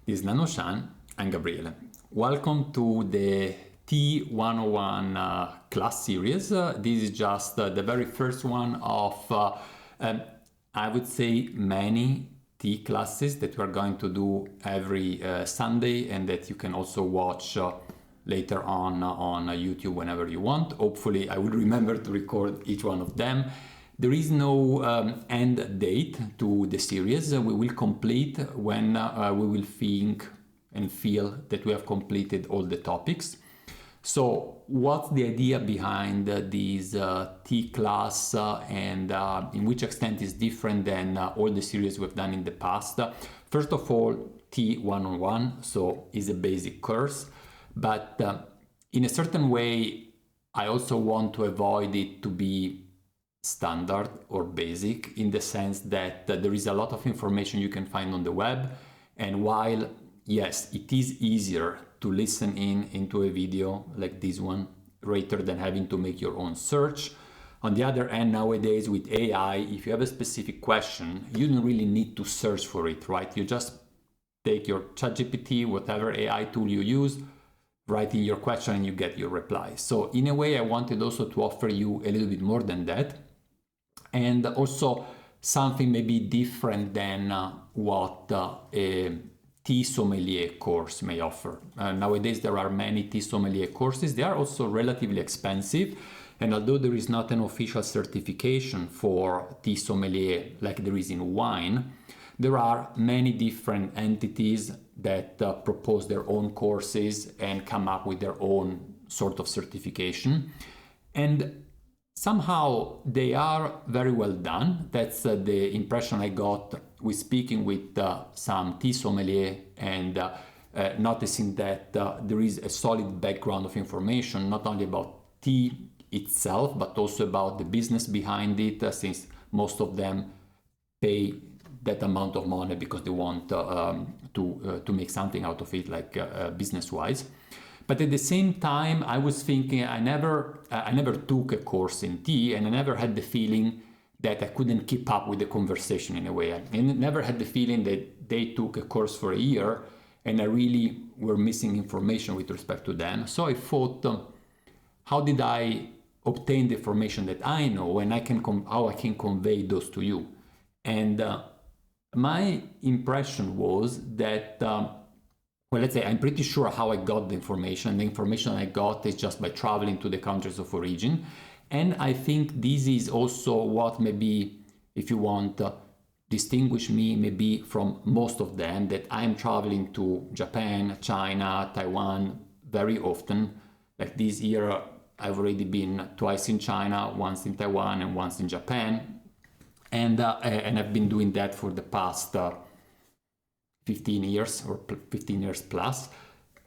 This is nannuoshan. I'm Gabriele. Welcome to the T101 class series. This is just the very first one of, I would say, many T classes that we're going to do every Sunday and that you can also watch later on YouTube whenever you want. Hopefully I will remember to record each one of them. There is no end date to the series. We will complete when we will think and feel that we have completed all the topics. So what's the idea behind this T class and in which extent is different than all the series we've done in the past? First of all, T101, so is a basic course, but in a certain way, I also want to avoid it to be standard or basic, in the sense that there is a lot of information you can find on the web, and while yes, it is easier to listen into a video like this one rather than having to make your own search. On the other hand, nowadays with AI, if you have a specific question, you don't really need to search for it, right? You just take your ChatGPT, whatever AI tool you use, write in your question and you get your reply. So in a way, I wanted also to offer you a little bit more than that, and also something maybe different than what a tea sommelier course may offer. Nowadays there are many tea sommelier courses. They are also relatively expensive, and although there is not an official certification for tea sommelier like there is in wine, there are many different entities that propose their own courses and come up with their own sort of certification, and somehow they are very well done. That's the impression I got with speaking with some tea sommelier and noticing that there is a solid background of information, not only about tea itself, but also about the business behind it, since most of them pay that amount of money because they want to make something out of it, like business-wise. But at the same time, I was thinking I never took a course in tea, and I never had the feeling that I couldn't keep up with the conversation in a way. I never had the feeling that they took a course for a year and I really were missing information with respect to them. So I thought, how did I obtain the information that I know, and how I can convey those to you? And my impression was that well, let's say I'm pretty sure how I got the information. The information I got is just by traveling to the countries of origin. And I think this is also what maybe, if you want, distinguish me maybe from most of them, that I'm traveling to Japan, China, Taiwan very often. Like this year, I've already been twice in China, once in Taiwan and once in Japan. And I've been doing that for the past 15 years or 15 years plus.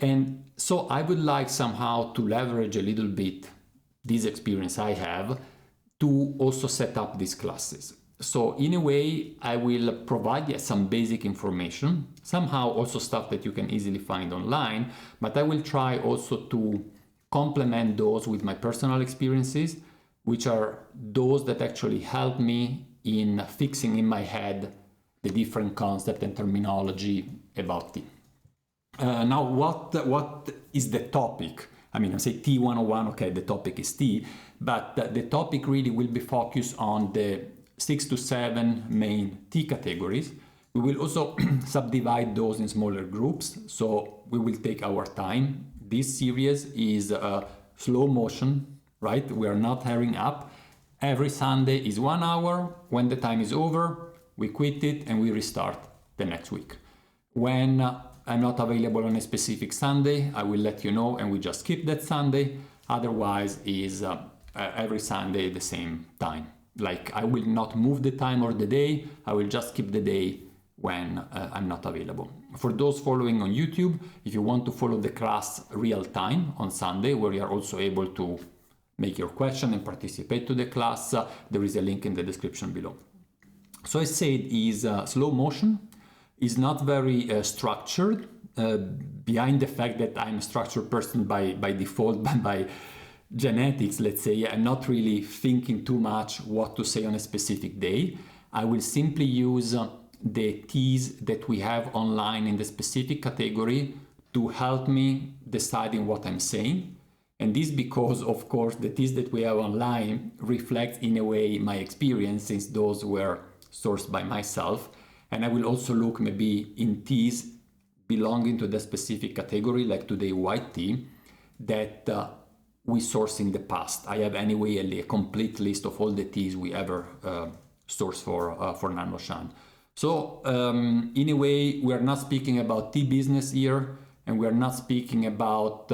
And so I would like somehow to leverage a little bit this experience I have to also set up these classes. So in a way, I will provide some basic information, somehow also stuff that you can easily find online, but I will try also to complement those with my personal experiences, which are those that actually help me in fixing in my head the different concept and terminology about tea. Now, what is the topic? I mean, I say T101, okay, the topic is tea, but the topic really will be focused on the 6 to 7 main tea categories. We will also subdivide those in smaller groups, so we will take our time. This series is slow motion, right? We are not hurrying up. Every Sunday is 1 hour. When the time is over, we quit it and we restart the next week. When I'm not available on a specific Sunday, I will let you know and we just skip that Sunday. Otherwise is every Sunday the same time. Like I will not move the time or the day, I will just skip the day when I'm not available. For those following on YouTube, if you want to follow the class real time on Sunday, where you are also able to make your question and participate to the class, there is a link in the description below. So I said is slow motion, is not very structured, behind the fact that I'm a structured person by default, by genetics, let's say. I'm not really thinking too much what to say on a specific day. I will simply use the teas that we have online in the specific category to help me deciding what I'm saying. And this because, of course, the teas that we have online reflect in a way my experience, since those were sourced by myself. And I will also look maybe in teas belonging to the specific category, like today white tea, that we sourced in the past. I have anyway a complete list of all the teas we ever sourced for nannuoshan. So in a way, we are not speaking about tea business here, and we are not speaking about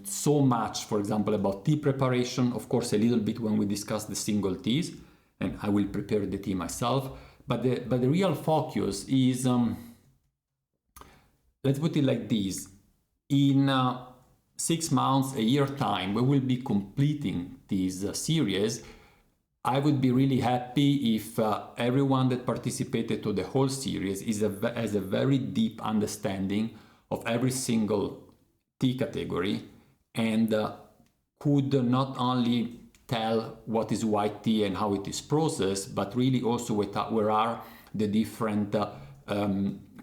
so much, for example, about tea preparation. Of course, a little bit when we discuss the single teas, and I will prepare the tea myself. But the real focus is, let's put it like this. In 6 months, a year time, we will be completing this series. I would be really happy if everyone that participated to the whole series has a very deep understanding of every single tea category, and could not only tell what is white tea and how it is processed, but really also where are the different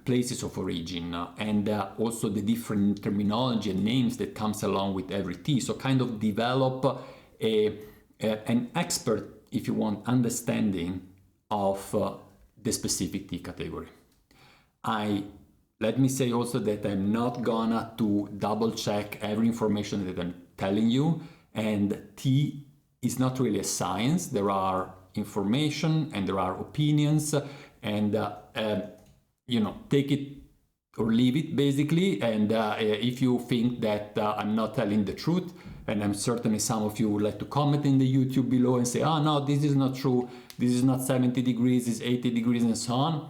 places of origin, and also the different terminology and names that comes along with every tea. So kind of develop an expert, if you want, understanding of the specific tea category. Let me say also that I'm not gonna to double check every information that I'm telling you, and tea is not really a science. There are information and there are opinions, and you know, take it or leave it basically. And if you think that I'm not telling the truth, and I'm certainly some of you would like to comment in the YouTube below and say, oh no, this is not true, this is not 70 degrees, it's 80 degrees and so on,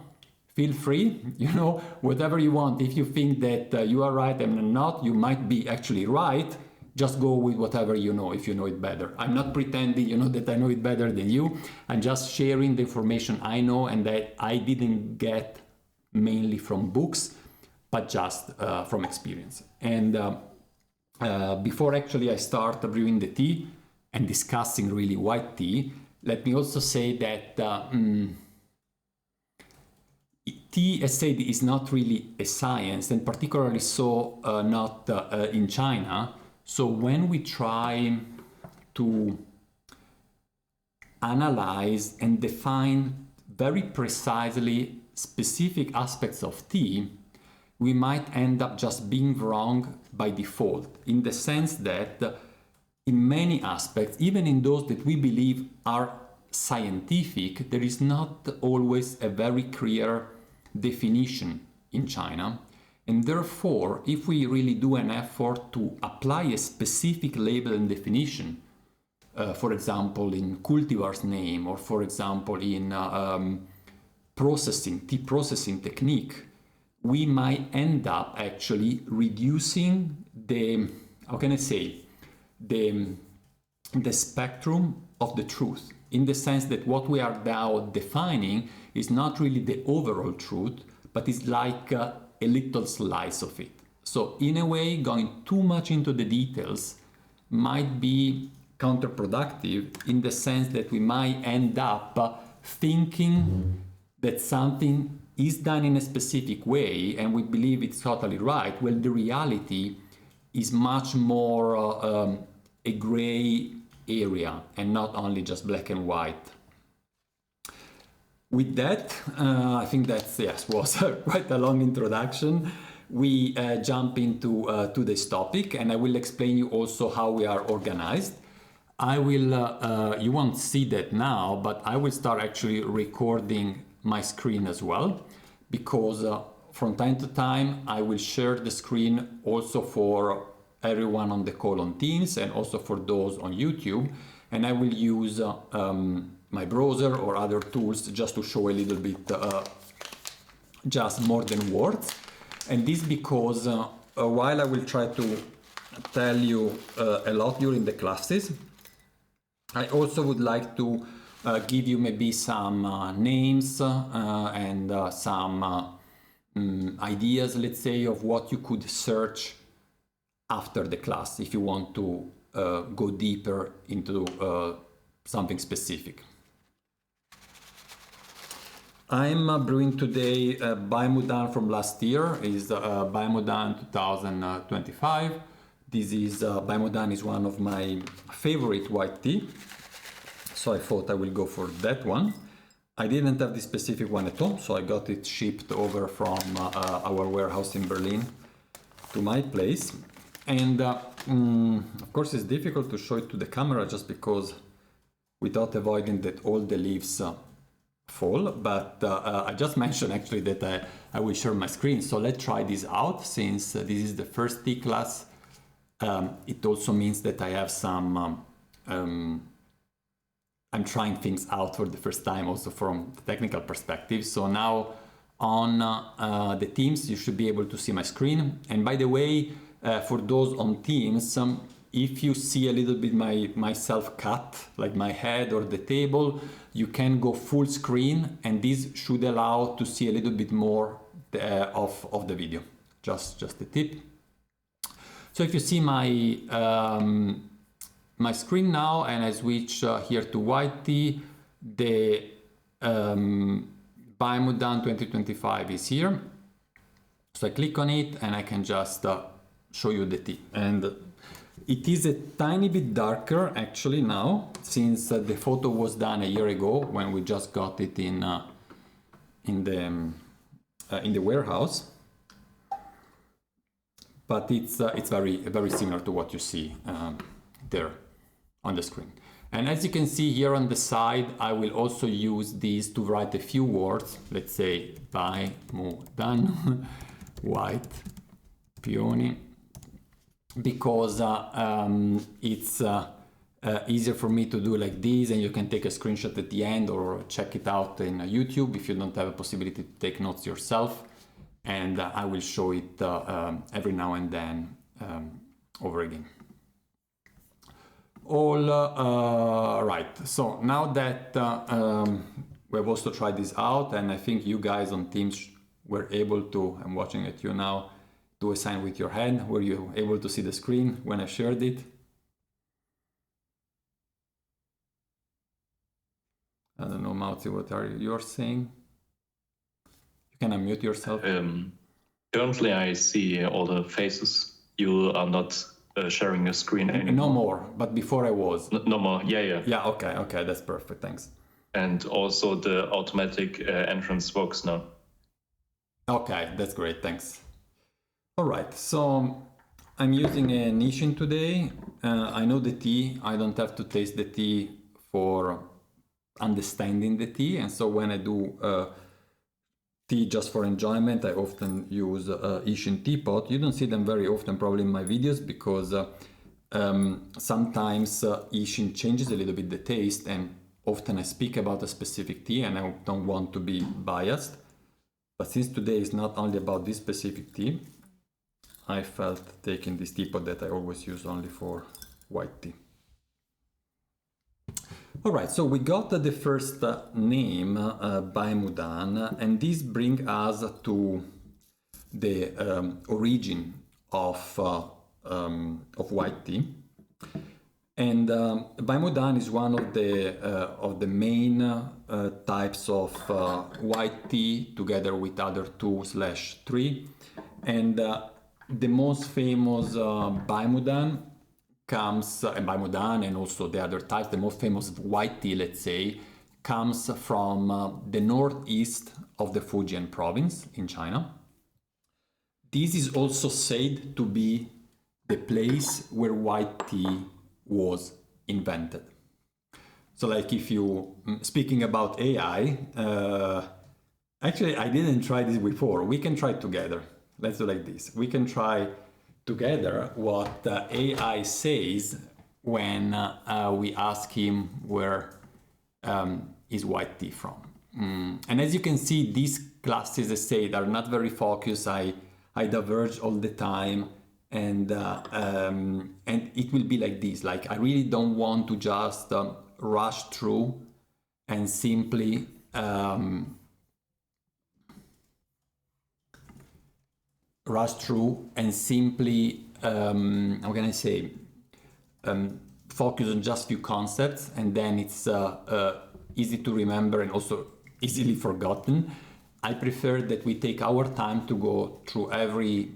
feel free, you know, whatever you want. If you think that you are right and I'm not, you might be actually right. Just go with whatever you know, if you know it better. I'm not pretending, you know, that I know it better than you. I'm just sharing the information I know and that I didn't get mainly from books, but just from experience. And before actually I start brewing the tea and discussing really white tea, let me also say that tea, as said, is not really a science, and particularly so not in China. So when we try to analyze and define very precisely specific aspects of tea, we might end up just being wrong by default, in the sense that in many aspects, even in those that we believe are scientific, there is not always a very clear definition in China. And therefore, if we really do an effort to apply a specific label and definition, for example, in cultivar's name, or for example, in tea processing technique, we might end up actually reducing the, how can I say, the spectrum of the truth, in the sense that what we are now defining is not really the overall truth, but it's like a little slice of it. So in a way, going too much into the details might be counterproductive, in the sense that we might end up thinking that something is done in a specific way and we believe it's totally right. Well, the reality is much more a gray area and not only just black and white. With that, I think that's, yes, was quite a long introduction. We jump into today's topic, and I will explain you also how we are organized. I will, you won't see that now, but I will start actually recording my screen as well, because from time to time I will share the screen also for everyone on the call on Teams and also for those on YouTube, and I will use my browser or other tools just to show a little bit just more than words. And this because while I will try to tell you a lot during the classes, I also would like to give you maybe some names and some ideas, let's say, of what you could search after the class if you want to go deeper into something specific. I'm brewing today Baimudan from last year, is Baimudan 2025. This is Baimudan is one of my favorite white tea, so I thought I will go for that one. I didn't have the specific one at home, so I got it shipped over from our warehouse in Berlin to my place. And of course it's difficult to show it to the camera just because without avoiding that all the leaves fall, but I just mentioned actually that I will share my screen. So let's try this out. Since this is the first tea class, it also means that I have some I'm trying things out for the first time also from the technical perspective. So now on the Teams you should be able to see my screen. And by the way, for those on Teams, if you see a little bit myself cut, like my head or the table, you can go full screen, and this should allow to see a little bit more of the video. Just a tip. So if you see my my screen now, and I switch here to white tea, the Baimudan 2025 is here. So I click on it, and I can just show you the tea. And it is a tiny bit darker actually now, since the photo was done a year ago when we just got it in the warehouse. But it's very similar to what you see there on the screen. And as you can see here on the side, I will also use these to write a few words. Let's say Baimudan, white peony, because it's easier for me to do like this, and you can take a screenshot at the end or check it out in YouTube if you don't have a possibility to take notes yourself. And I will show it every now and then over again. All right, so now that we've also tried this out, and I think you guys on Teams were able to, I'm watching at you now, do a sign with your hand. Were you able to see the screen when I shared it? I don't know, Mauzi, what are you saying? You can unmute yourself. Currently, I see all the faces. You are not sharing a screen anymore. No more, but before I was. No more, yeah. Yeah, okay, that's perfect, thanks. And also the automatic entrance works now. Okay, that's great, thanks. All right, so I'm using a Nishin today. I know the tea. I don't have to taste the tea for understanding the tea. And so when I do tea just for enjoyment, I often use Ishin teapot. You don't see them very often probably in my videos because sometimes Ishin changes a little bit the taste, and often I speak about a specific tea and I don't want to be biased. But since today is not only about this specific tea, I felt taking this teapot that I always use only for white tea. All right, so we got the first name, Baimudan, and this brings us to the origin of white tea. And Baimudan is one of the main types of white tea, together with other 2/3, and the most famous Baimudan comes, Baimudan and also the other types, the most famous white tea, let's say, comes from the northeast of the Fujian province in China. This is also said to be the place where white tea was invented. So like if you, speaking about AI, actually I didn't try this before. We can try together. Let's do like this. We can try together what AI says when we ask him where is white tea from. And as you can see, these classes, I say, are not very focused. I diverge all the time, and it will be like this. Like I really don't want to just rush through and simply how can I say, focus on just few concepts, and then it's easy to remember and also easily forgotten. I prefer that we take our time to go through every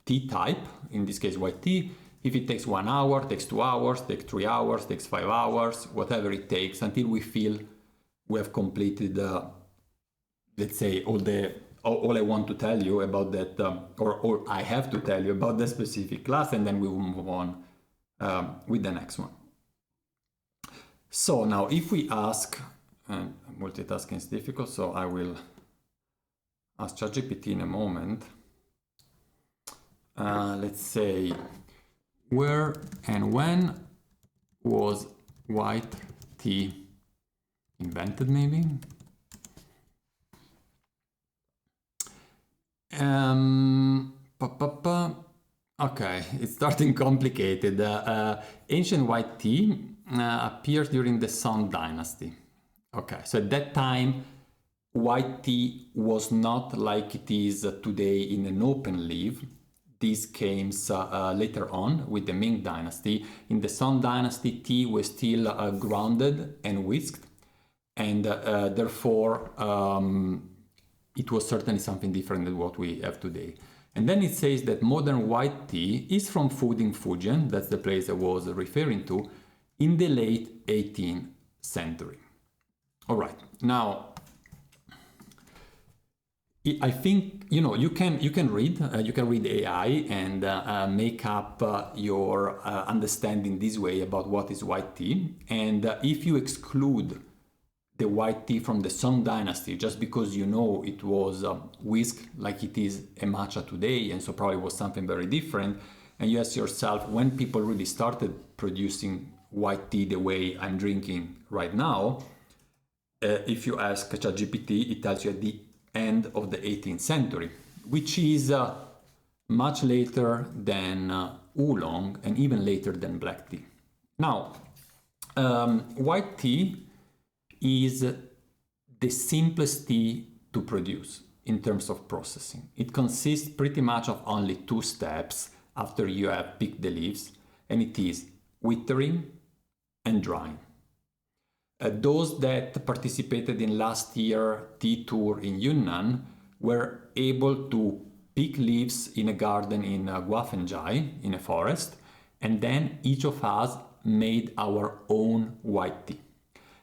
tea type, in this case white tea. If it takes 1 hour, takes 2 hours, takes 3 hours, takes 5 hours, whatever it takes, until we feel we have completed, let's say, all I want to tell you about that, or I have to tell you about the specific class, and then we will move on with the next one. So now if we ask, multitasking is difficult, so I will ask ChatGPT in a moment. Let's say, where and when was white tea invented, maybe? Okay, it's starting complicated. Ancient white tea appears during the Song Dynasty. Okay, so at that time, white tea was not like it is today in an open leaf. This came later on with the Ming Dynasty. In the Song Dynasty, tea was still grounded and whisked, and therefore it was certainly something different than what we have today. And then it says that modern white tea is from in Fujian, that's the place I was referring to, in the late 18th century. All right, now I think you can read AI and make up your understanding this way about what is white tea. And if you exclude the white tea from the Song Dynasty just because it was whisked like it is a matcha today, and so probably was something very different, and you ask yourself when people really started producing white tea the way I'm drinking right now, if you ask ChatGPT, it tells you at the end of the 18th century, which is much later than oolong and even later than black tea. Now, white tea is the simplest tea to produce in terms of processing. It consists pretty much of only 2 steps after you have picked the leaves, and it is withering and drying. Those that participated in last year's tea tour in Yunnan were able to pick leaves in a garden in Guafenjai, in a forest, and then each of us made our own white tea.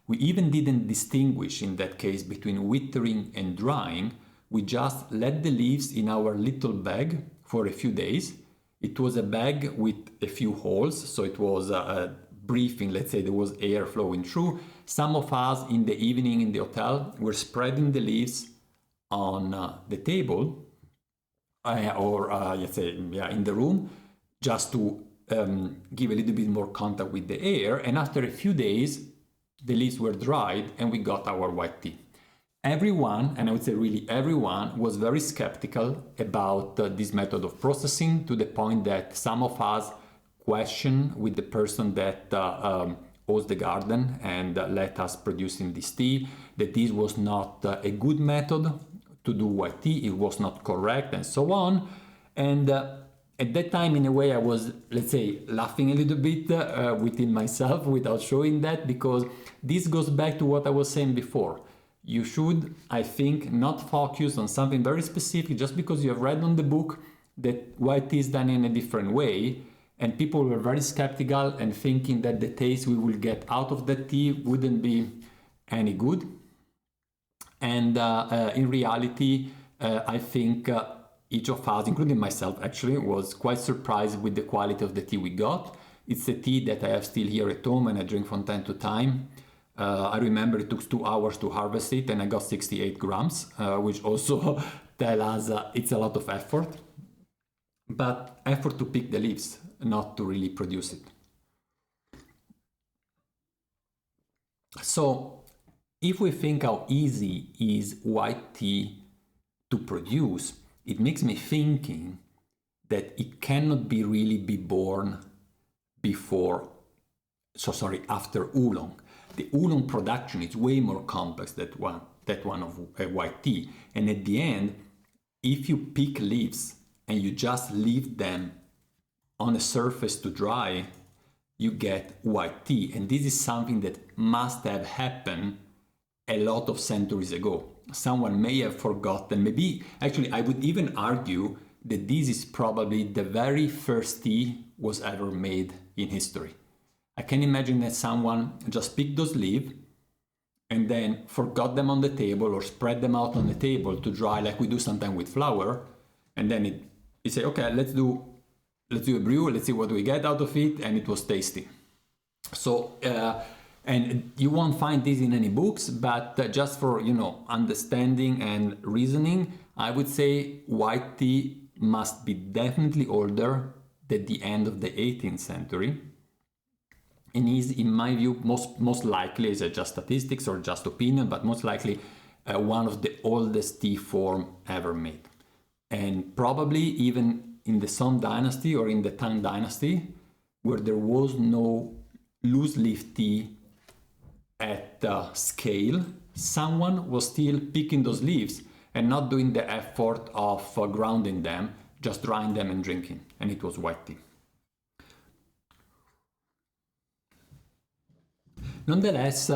We even didn't distinguish in that case between withering and drying. We just let the leaves in our little bag for a few days. It was a bag with a few holes, so it was breathing, let's say there was air flowing through. Some of us in the evening in the hotel were spreading the leaves on the table or let's say in the room, just to give a little bit more contact with the air. And after a few days, the leaves were dried and we got our white tea. Everyone, and I would say really everyone, was very skeptical about this method of processing, to the point that some of us questioned with the person that owns the garden and let us producing this tea, that this was not a good method to do white tea, it was not correct, and so on. And at that time, in a way, I was, let's say, laughing a little bit within myself without showing that, because this goes back to what I was saying before. You should, I think, not focus on something very specific just because you have read on the book that white tea is done in a different way, and people were very skeptical and thinking that the taste we will get out of that tea wouldn't be any good. And in reality, I think each of us, including myself actually, was quite surprised with the quality of the tea we got. It's a tea that I have still here at home and I drink from time to time. I remember it took 2 hours to harvest it and I got 68 grams, which also tell us it's a lot of effort. But effort to pick the leaves, not to really produce it. So if we think how easy is white tea to produce, it makes me thinking that it cannot really be born after oolong. The oolong production is way more complex than one of white tea. And at the end, if you pick leaves and you just leave them on a surface to dry, you get white tea. And this is something that must have happened a lot of centuries ago. Someone may have forgotten, maybe, actually I would even argue that this is probably the very first tea was ever made in history. I can imagine that someone just picked those leaves and then forgot them on the table or spread them out on the table to dry like we do sometimes with flour, and then you say, okay, let's do a brew, let's see what we get out of it, and it was tasty. So and you won't find this in any books, but just for understanding and reasoning, I would say white tea must be definitely older than the end of the 18th century, and is, in my view, most likely, is it just statistics or just opinion, but most likely one of the oldest tea form ever made. And probably even in the Song dynasty or in the Tang dynasty, where there was no loose leaf tea at scale, someone was still picking those leaves and not doing the effort of grounding them, just drying them and drinking, and it was white tea. Nonetheless,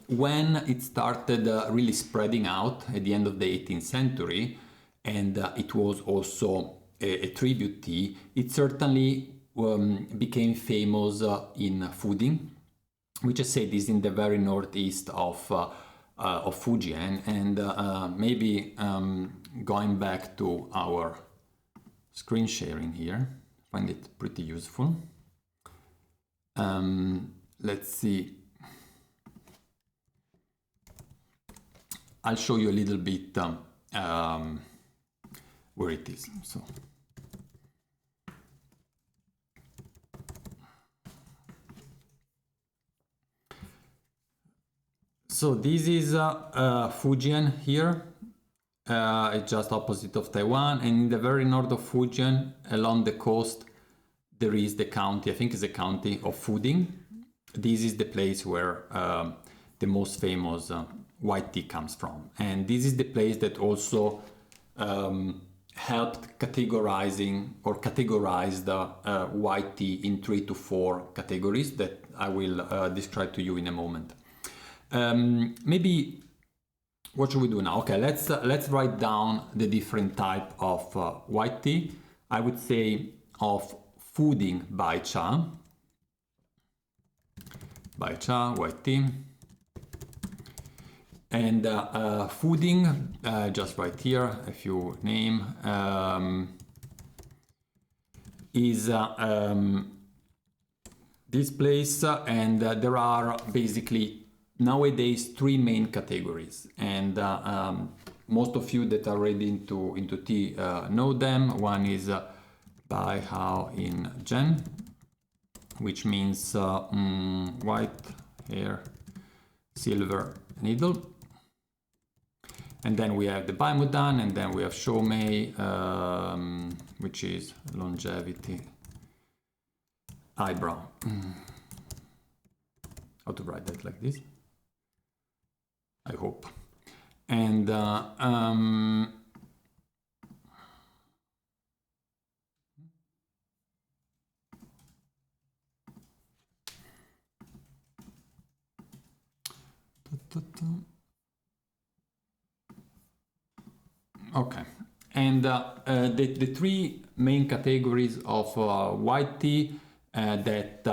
when it started really spreading out at the end of the 18th century, and it was also a tribute tea, it certainly became famous in fooding, which I said is in the very northeast of Fujian. And maybe going back to our screen sharing here, I find it pretty useful. Let's see. I'll show you a little bit where it is. So this is Fujian here. It's just opposite of Taiwan, and in the very north of Fujian, along the coast, there is the county, I think it's the county of Fuding. This is the place where the most famous white tea comes from. And this is the place that also helped categorize the white tea in 3 to 4 categories that I will describe to you in a moment. Maybe what should we do now? Okay, let's write down the different type of white tea. I would say of Fuding Bai Cha, white tea, and Fuding, just right here, a few name, is this place, and there are basically nowadays 3 main categories, and most of you that are already into tea know them. One is Bai Hao in Gen, which means white hair, silver needle. And then we have the Bai Mudan, and then we have Shou Mei, which is longevity eyebrow. How to write that like this? I hope. And okay, and the 3 main categories of white tea that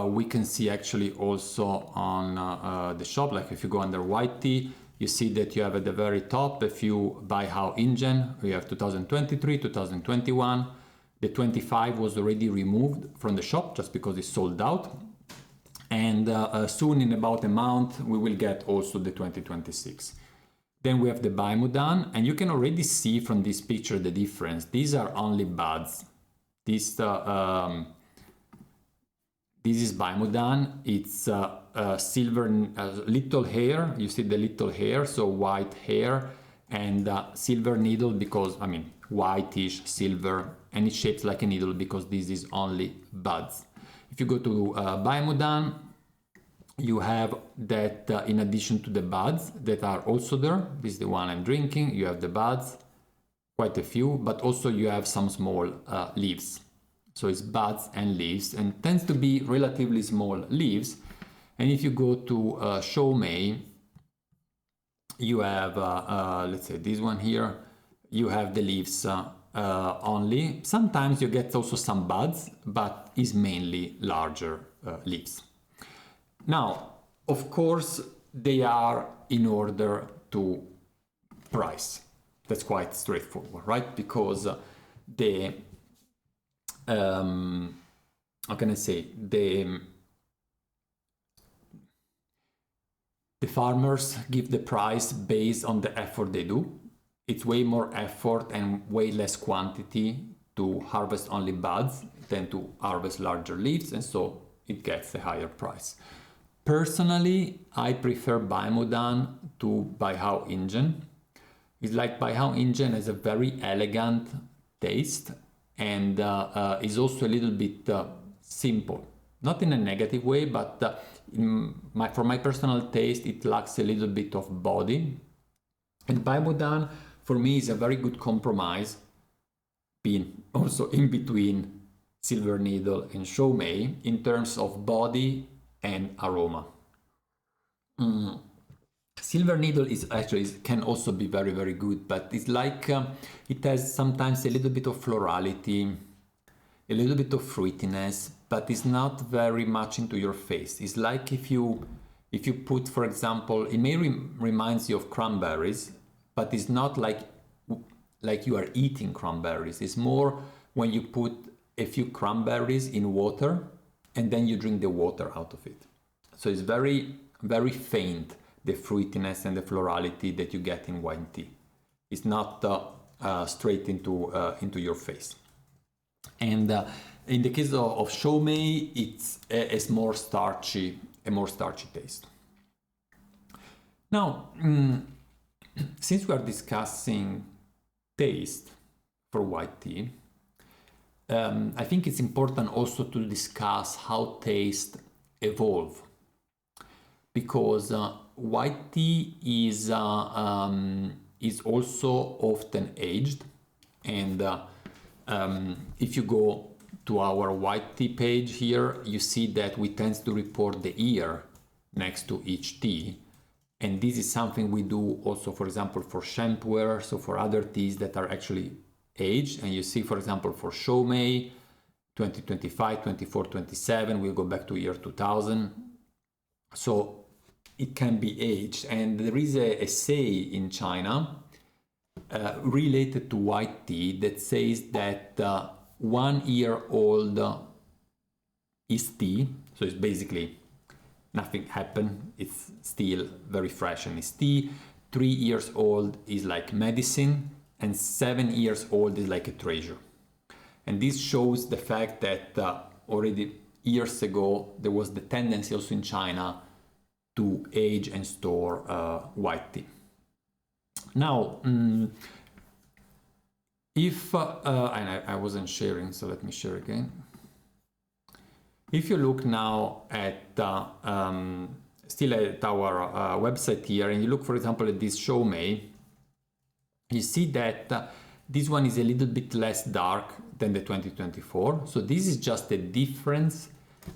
we can see actually also on the shop. Like if you go under white tea, you see that you have at the very top a few Bai Hao Ingen. We have 2023, 2021. The 25 was already removed from the shop just because it's sold out. And soon, in about a month, we will get also the 2026. Then we have the Bai Mudan, and you can already see from this picture the difference. These are only buds. This is Bai Mudan. It's silver, little hair. You see the little hair, so white hair, and silver needle because, I mean, whitish silver, and it shapes like a needle because this is only buds. If you go to Bai Mudan, you have that in addition to the buds that are also there. This is the one I'm drinking. You have the buds, quite a few, but also you have some small leaves. So it's buds and leaves, and tends to be relatively small leaves. And if you go to Shou Mei, you have, let's say this one here, you have the leaves only. Sometimes you get also some buds, but it's mainly larger leaves. Now, of course, they are in order to price. That's quite straightforward, right? Because the, how can I say, the farmers give the price based on the effort they do. It's way more effort and way less quantity to harvest only buds than to harvest larger leaves, and so it gets a higher price. Personally, I prefer Baimudan to Baihao Indian. It's like Baihao Indian has a very elegant taste and is also a little bit simple. Not in a negative way, but for my personal taste, it lacks a little bit of body. And Baimudan, for me, is a very good compromise, being also in between Silver Needle and Shoumei in terms of body and aroma. Silver Needle is actually can also be very, very good, but it's like it has sometimes a little bit of florality, a little bit of fruitiness, but it's not very much into your face. It's like if you put, for example, it may reminds you of cranberries, but it's not like you are eating cranberries. It's more when you put a few cranberries in water and then you drink the water out of it. So it's very, very faint, the fruitiness and the florality that you get in white tea. It's not straight into your face. And in the case of Shoumei, it's a more starchy taste. Now, since we are discussing taste for white tea, I think it's important also to discuss how taste evolve, because white tea is also often aged, and if you go to our white tea page here, you see that we tend to report the year next to each tea. And this is something we do also, for example, for shampooer, so for other teas that are actually aged. And you see, for example, for Shoumei, 2025, 24, 27, we'll go back to year 2000. So it can be aged. And there is a say in China related to white tea that says that 1 year old is tea. So it's basically nothing happened, it's still very fresh and it's tea. 3 years old is like medicine, and 7 years old is like a treasure. And this shows the fact that already years ago there was the tendency also in China to age and store white tea. Now, if, and I wasn't sharing, so let me share again. If you look now at still at our website here, and you look, for example, at this Shoumei, you see that this one is a little bit less dark than the 2024. So this is just a difference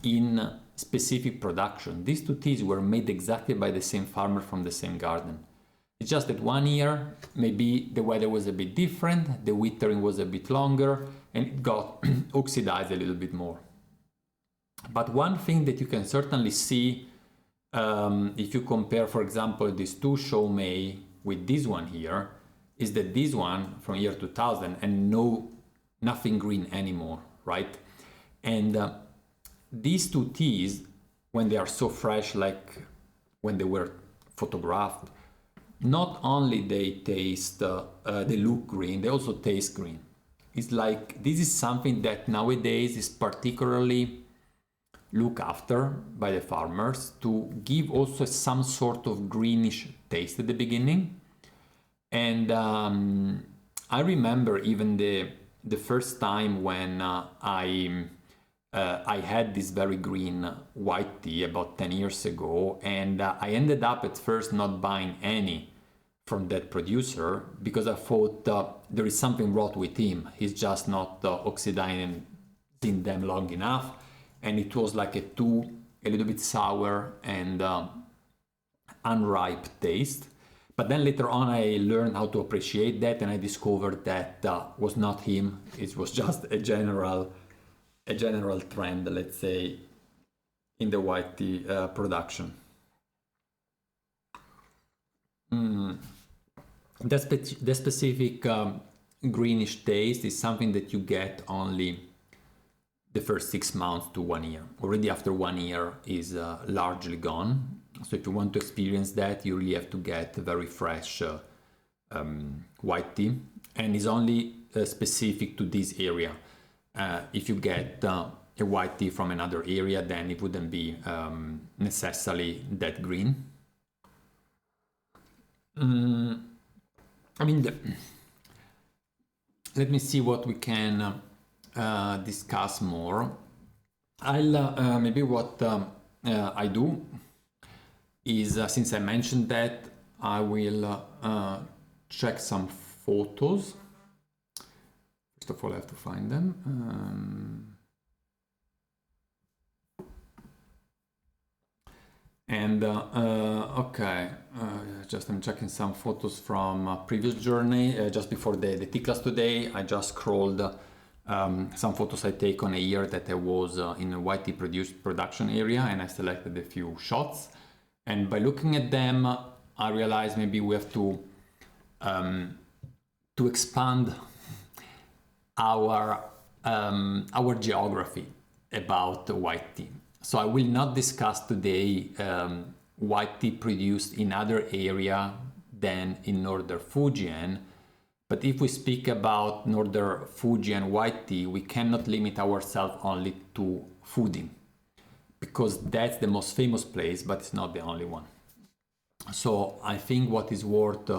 in specific production. These two teas were made exactly by the same farmer from the same garden. It's just that 1 year, maybe the weather was a bit different, the withering was a bit longer, and it got oxidized a little bit more. But one thing that you can certainly see if you compare, for example, these two Shoumei with this one here, is that this one from year 2000 and nothing green anymore, right? And these two teas, when they are so fresh, like when they were photographed, not only they taste, they look green, they also taste green. It's like, this is something that nowadays is particularly looked after by the farmers to give also some sort of greenish taste at the beginning. And I remember even the first time when I had this very green white tea about 10 years ago, and I ended up at first not buying any from that producer because I thought there is something wrong with him. He's just not oxidizing them long enough, and it was like a little bit sour and unripe taste. But then later on, I learned how to appreciate that, and I discovered that was not him. It was just a general trend, let's say, in the white tea production. The specific greenish taste is something that you get only the first 6 months to 1 year. Already after 1 year is largely gone. So if you want to experience that, you really have to get very fresh white tea, and is only specific to this area. If you get a white tea from another area, then it wouldn't be necessarily that green. I mean, let me see what we can discuss more. I'll maybe what I do is, since I mentioned that, I will check some photos. First of all, I have to find them. Okay, just I'm checking some photos from previous journey. Just before the tea class today, I just scrolled some photos I take on a year that I was in a white tea production area, and I selected a few shots. And by looking at them, I realized maybe we have to expand our geography about white tea. So I will not discuss today white tea produced in other area than in Northern Fujian. But if we speak about Northern Fujian white tea, we cannot limit ourselves only to Fuding, because that's the most famous place, but it's not the only one. So I think what is worth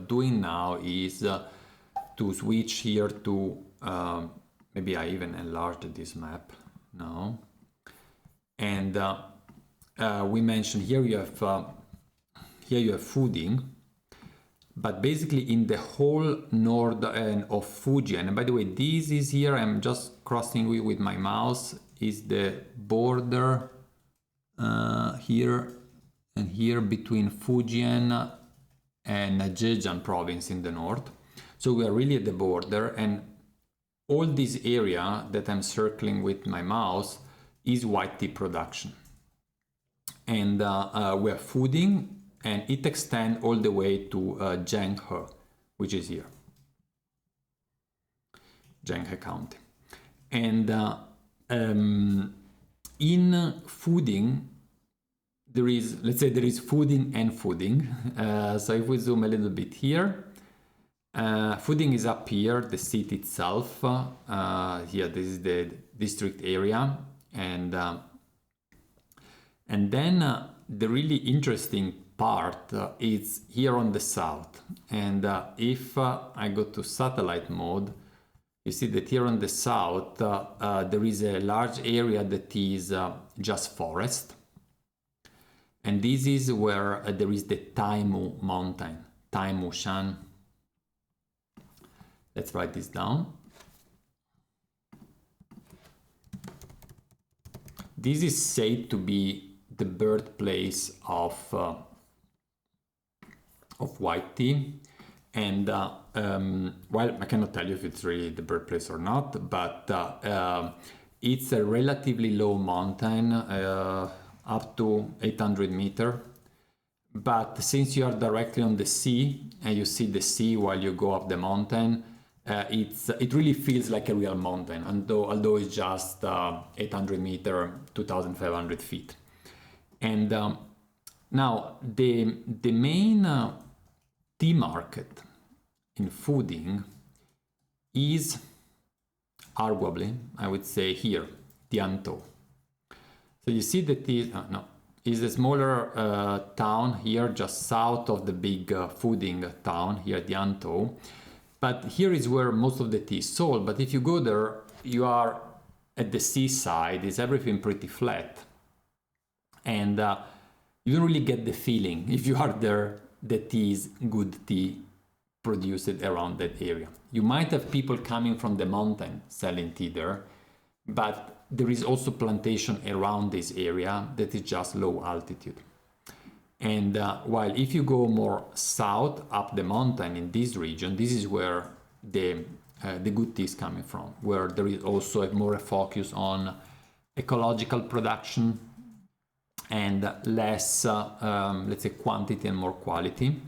doing now is to switch here to, maybe I even enlarged this map now. And we mentioned here you have Fuding, but basically in the whole north end of Fujian, and by the way, this is here, I'm just crossing with my mouse, is the border here and here between Fujian and Zhejiang province in the north. So we are really at the border, and all this area that I'm circling with my mouse is white tea production. And we are Fuding, and it extends all the way to Zhenghe, which is here, Zhenghe County. And in Fuding, there is, let's say there is Fuding and Fuding. So if we zoom a little bit here, Fuding is up here, the city itself. Here, this is the district area. And then the really interesting part is here on the south. And if I go to satellite mode, you see that here on the south, there is a large area that is just forest. And this is where there is the Taimu mountain, Nannuoshan. Let's write this down. This is said to be the birthplace of white tea. And well, I cannot tell you if it's really the birthplace or not, but it's a relatively low mountain, up to 800 meters. But since you are directly on the sea and you see the sea while you go up the mountain, it really feels like a real mountain, although it's just 800 meters, 2,500 feet. And now the main tea market in Fuding is arguably, I would say here, Tiantou. So you see that is a smaller town here just south of the big Fuding town here, Tiantou. But here is where most of the tea is sold. But if you go there, you are at the seaside, is everything pretty flat. And you don't really get the feeling, if you are there, that tea is good tea produced around that area. You might have people coming from the mountain selling tea there, but there is also plantation around this area that is just low altitude. And while if you go more south up the mountain in this region, this is where the good tea is coming from, where there is also more a focus on ecological production and less, let's say, quantity and more quality.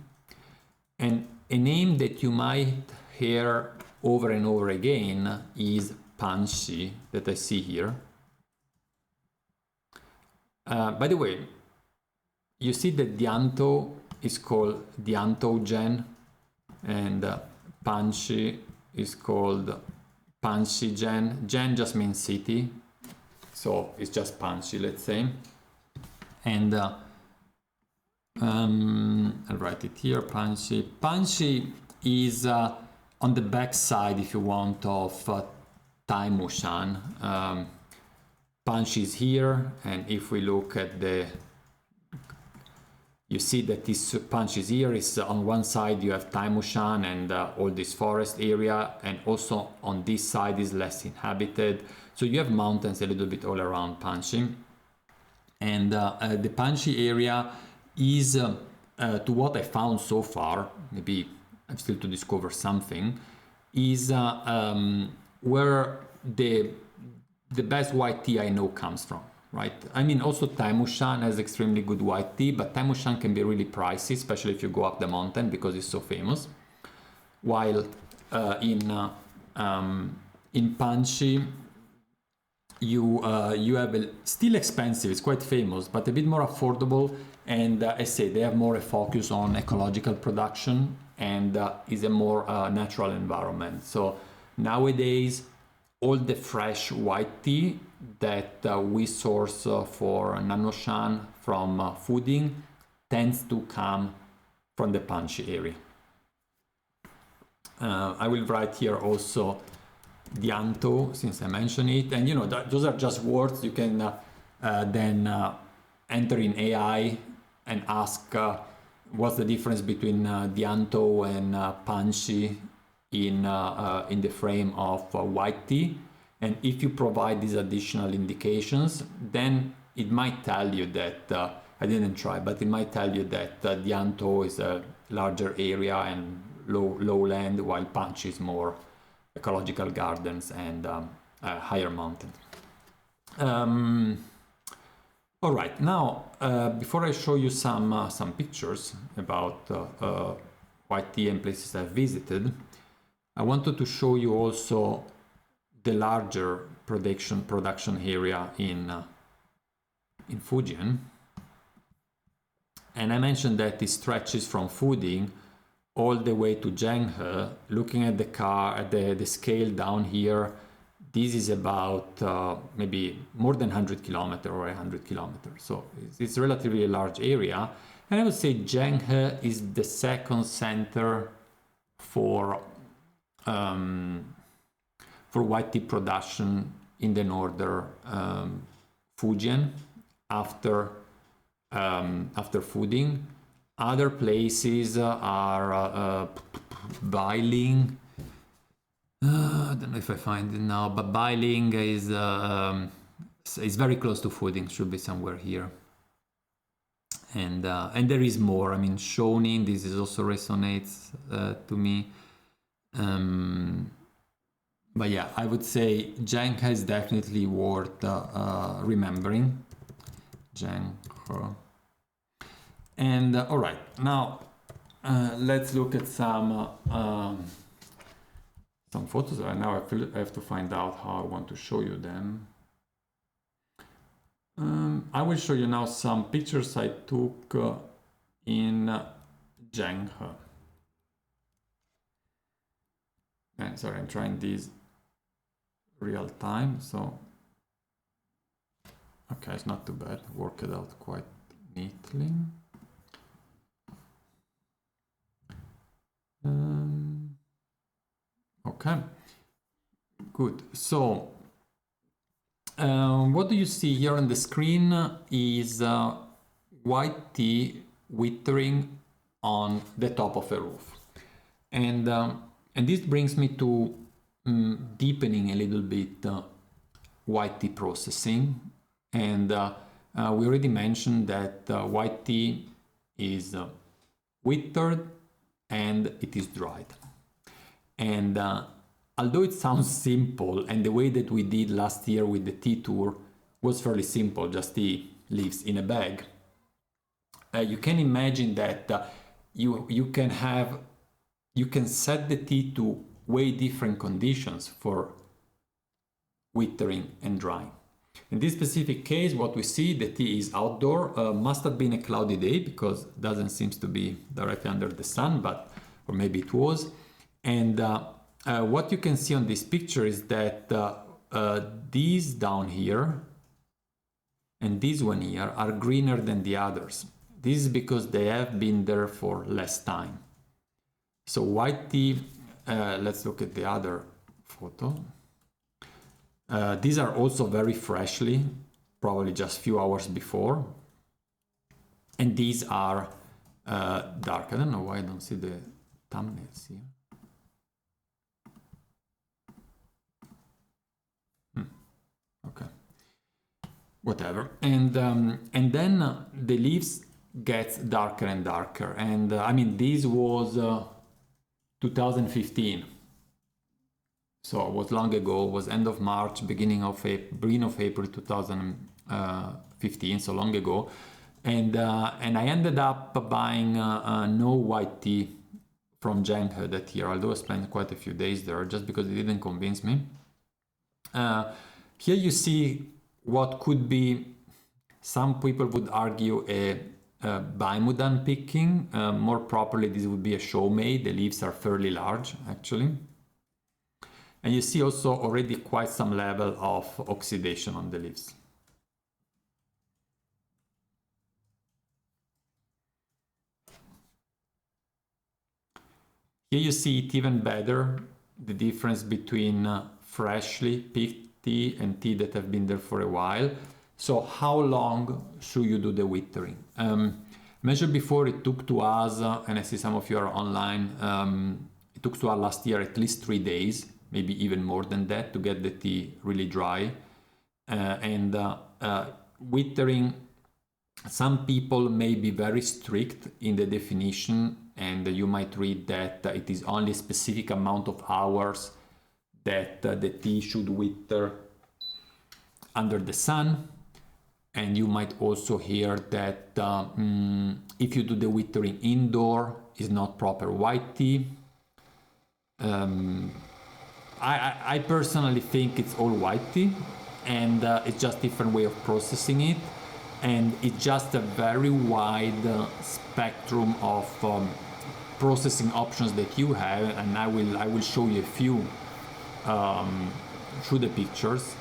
And a name that you might hear over and over again is Panshi, that I see here. By the way, you see that Dianto is called Diantogen, and Panshi is called Panshigen. Gen just means city, so it's just Panshi, let's say. And I'll write it here, Panshi. Panshi is on the back side, if you want, of Taimoshan. Panshi is here, and if we look at you see that this Panshi is here. Is on one side you have Taimoshan and all this forest area, and also on this side is less inhabited. So you have mountains a little bit all around Panshi. And the Panshi area is, to what I found so far, maybe I'm still to discover something, is where the best white tea I know comes from, right? I mean, also Taimoshan has extremely good white tea, but Taimoshan can be really pricey, especially if you go up the mountain because it's so famous. While in Panshi, you have still expensive, it's quite famous, but a bit more affordable, and I say they have more a focus on ecological production and is a more natural environment. So nowadays all the fresh white tea that we source for nannuoshan from fooding tends to come from the Panshi area. I will write here also Dianto, since I mentioned it, and you know those are just words. You can then enter in AI and ask what's the difference between Dianto and Panshi in the frame of white tea, and if you provide these additional indications, then it might tell you that I didn't try, but it might tell you that Dianto is a larger area and lowland, while Panshi is more ecological gardens and higher mountains. All right, now before I show you some pictures about white tea and places I've visited, I wanted to show you also the larger production area in Fujian. And I mentioned that it stretches from Fuding all the way to Zhenghe. Looking at the scale down here, this is about maybe more than 100 kilometers or 100 kilometers. So it's relatively a large area. And I would say Zhenghe is the second center for white tea production in the northern Fujian after Fuding. Other places are Bailing. I don't know if I find it now, but Bailing is very close to Fuding. Should be somewhere here. And there is more. I mean, Shonin. This is also resonates to me. But yeah, I would say Zhenghe is definitely worth remembering. Zhenghe. And all right, now let's look at some photos. Now I have to find out how I want to show you them. I will show you now some pictures I took in Zhenghe. Sorry, I'm trying this real time, so okay, it's not too bad. Work it out quite neatly. Okay, good. So what do you see here on the screen is white tea withering on the top of a roof, and this brings me to deepening a little bit white tea processing. And we already mentioned that white tea is withered and it is dried. And although it sounds simple, and the way that we did last year with the tea tour was fairly simple, just tea leaves in a bag, you can imagine that you can set the tea to way different conditions for withering and drying. In this specific case, what we see, the tea is outdoor. Must have been a cloudy day because it doesn't seem to be directly under the sun, but or maybe it was. And what you can see on this picture is that these down here and this one here are greener than the others. This is because they have been there for less time. So white tea, let's look at the other photo. These are also very freshly, probably just a few hours before. And these are dark. I don't know why I don't see the thumbnails here. Okay, whatever. And then the leaves get darker and darker. And I mean, this was 2015. So it was long ago, it was end of March, beginning of April 2015, so long ago. And I ended up buying no white tea from Zhenghe that year, although I spent quite a few days there just because it didn't convince me. Here you see what could be, some people would argue, a Baimudan picking. More properly, this would be a shomei. The leaves are fairly large, actually. And you see also already quite some level of oxidation on the leaves. Here you see it even better, the difference between freshly picked tea and tea that have been there for a while. So how long should you do the withering? Mentioned before, it took to us, and I see some of you are online, it took to us last year at least 3 days, maybe even more than that, to get the tea really dry. And withering, some people may be very strict in the definition, and you might read that it is only a specific amount of hours that the tea should wither under the sun. And you might also hear that if you do the withering indoor, is not proper white tea. I personally think it's all white tea, and it's just different way of processing it, and it's just a very wide spectrum of processing options that you have, and I will show you a few through the pictures.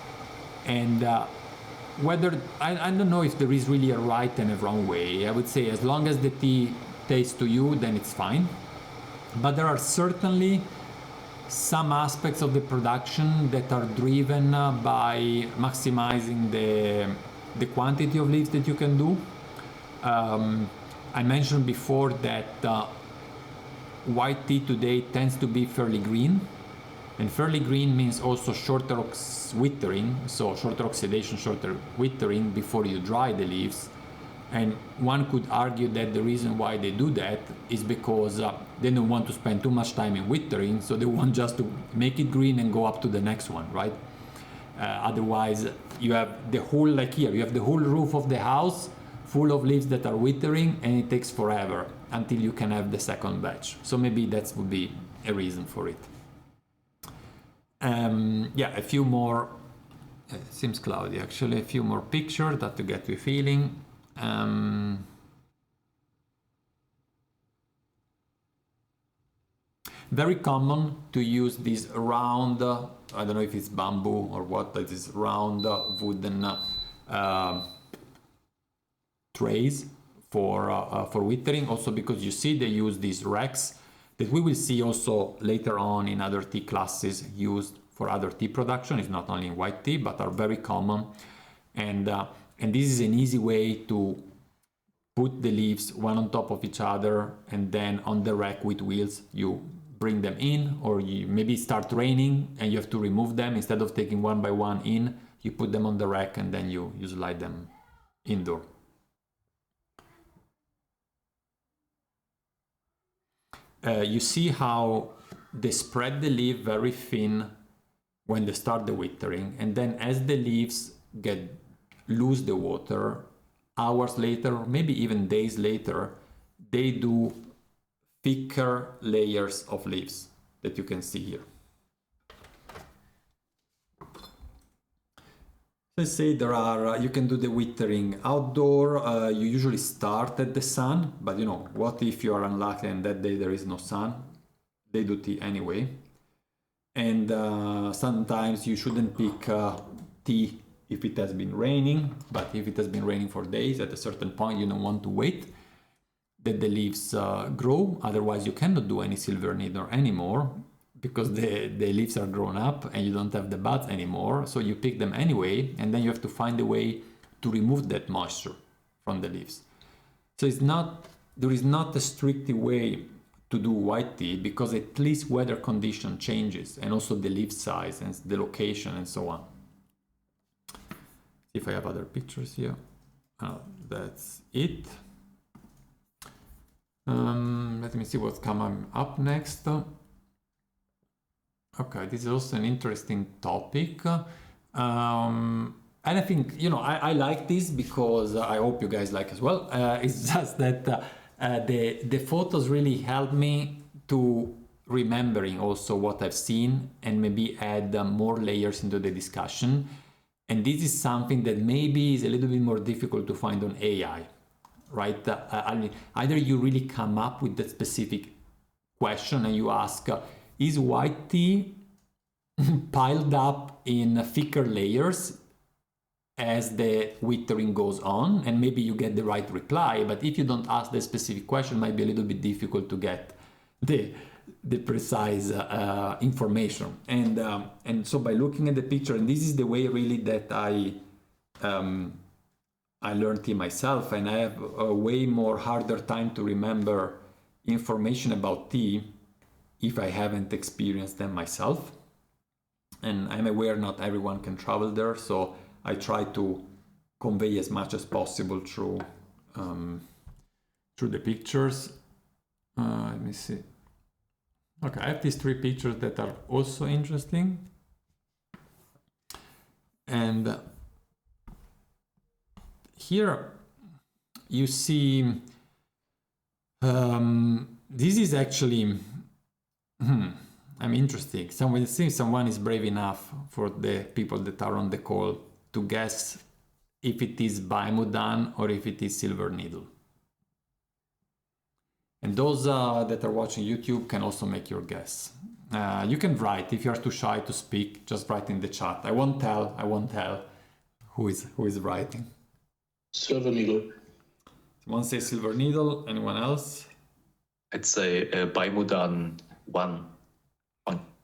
And whether I don't know if there is really a right and a wrong way. I would say as long as the tea tastes to you, then it's fine. But there are certainly some aspects of the production that are driven by maximizing the quantity of leaves that you can do. I mentioned before that white tea today tends to be fairly green, and fairly green means also shorter withering, so shorter oxidation, shorter withering before you dry the leaves. And one could argue that the reason why they do that is because they don't want to spend too much time in withering, so they want just to make it green and go up to the next one, right? Otherwise, you have the whole, like here, you have the whole roof of the house full of leaves that are withering, and it takes forever until you can have the second batch. So maybe that would be a reason for it. Yeah, a few more, it seems cloudy actually, a few more pictures that to get you feeling. Very common to use these round, I don't know if it's bamboo or what, that is round wooden trays for withering, also because you see they use these racks that we will see also later on in other tea classes used for other tea production. It's not only in white tea, but are very common. And this is an easy way to put the leaves one on top of each other, and then on the rack with wheels, you bring them in, or you maybe start raining and you have to remove them. Instead of taking one by one in, you put them on the rack and then you slide them indoor. you see how they spread the leaf very thin when they start the withering, and then as the leaves lose the water, hours later, or maybe even days later, they do thicker layers of leaves that you can see here. Let's say there are, you can do the withering outdoor. You usually start at the sun, but you know, what if you are unlucky and that day there is no sun? They do tea anyway. And sometimes you shouldn't pick tea if it has been raining, but if it has been raining for days, at a certain point you don't want to wait that the leaves grow, otherwise you cannot do any silver needle anymore, because the leaves are grown up and you don't have the buds anymore, so you pick them anyway, and then you have to find a way to remove that moisture from the leaves. So there is not a strict way to do white tea, because at least weather condition changes, and also the leaf size and the location and so on. See if I have other pictures here. That's it. Let me see what's coming up next. Okay, this is also an interesting topic. And I think, you know, I like this because I hope you guys like as well. It's just that the photos really help me to remembering also what I've seen, and maybe add more layers into the discussion. And this is something that maybe is a little bit more difficult to find on AI, right? I mean, either you really come up with that specific question and you ask, is white tea piled up in thicker layers as the withering goes on? And maybe you get the right reply, but if you don't ask the specific question, it might be a little bit difficult to get the precise information. And so by looking at the picture, and this is the way really that I learned tea myself, and I have a way more harder time to remember information about tea if I haven't experienced them myself. And I'm aware not everyone can travel there, so I try to convey as much as possible through the pictures. Let me see. Okay, I have these three pictures that are also interesting. And here you see, this is actually, I'm interested. Someone is brave enough, for the people that are on the call, to guess if it is Baimudan or if it is silver needle. And those that are watching YouTube can also make your guess. You can write. If you are too shy to speak, just write in the chat. I won't tell who is writing. Silver needle. Someone say silver needle. Anyone else? I'd say Baimudan Wang.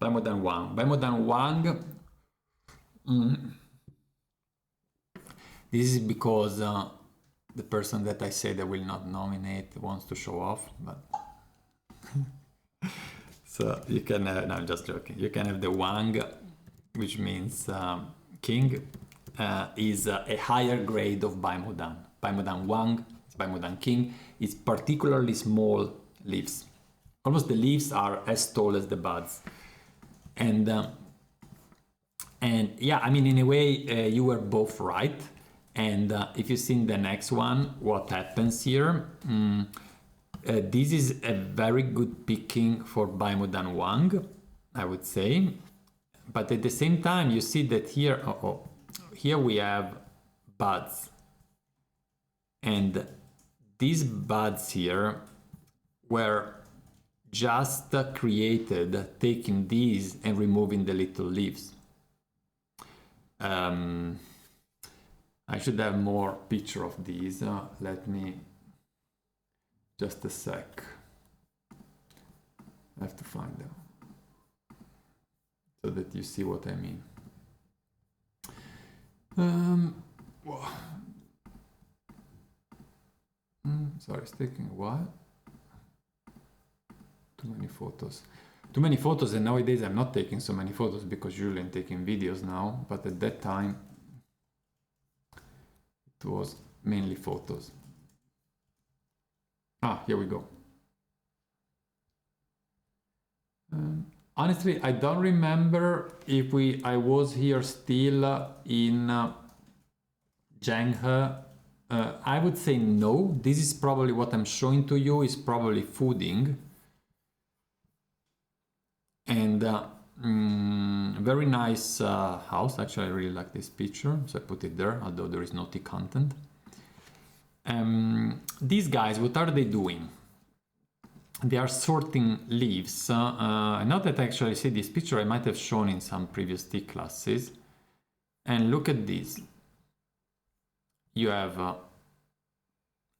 Baimudan Wang. Baimudan Wang. This is because the person that I said I will not nominate wants to show off, but so you can have, no, I'm just joking. You can have the Wang, which means king, is a higher grade of Baimudan. Baimudan Wang, Baimudan king, is particularly small leaves. Almost the leaves are as tall as the buds. And yeah, I mean, in a way, you were both right. And if you see the next one, what happens here? This is a very good picking for Baimudan Wang, I would say. But at the same time, you see that here, here we have buds. And these buds here were just created taking these and removing the little leaves. I should have more picture of these. Let me, just a sec. I have to find them so that you see what I mean. Sorry, it's taking a while. Too many photos. Too many photos, and nowadays I'm not taking so many photos because usually I'm taking videos now, but at that time it was mainly photos. Ah, here we go. Honestly, I don't remember if I was here still in Zhenghe. I would say no. This is probably what I'm showing to you is probably fooding. And very nice house. Actually, I really like this picture, so I put it there, although there is no tea content. These guys, what are they doing? They are sorting leaves. Not that I actually see this picture, I might have shown in some previous tea classes. And look at this. You have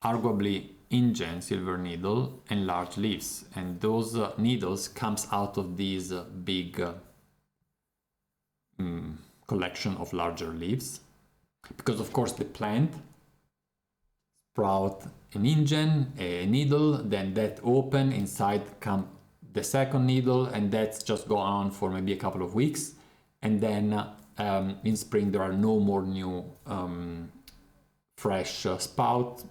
arguably InGen silver needle and large leaves, and those needles comes out of these big collection of larger leaves, because of course the plant sprout an InGen, a needle, then that open, inside come the second needle, and that's just go on for maybe a couple of weeks, and then in spring there are no more new fresh sprouts,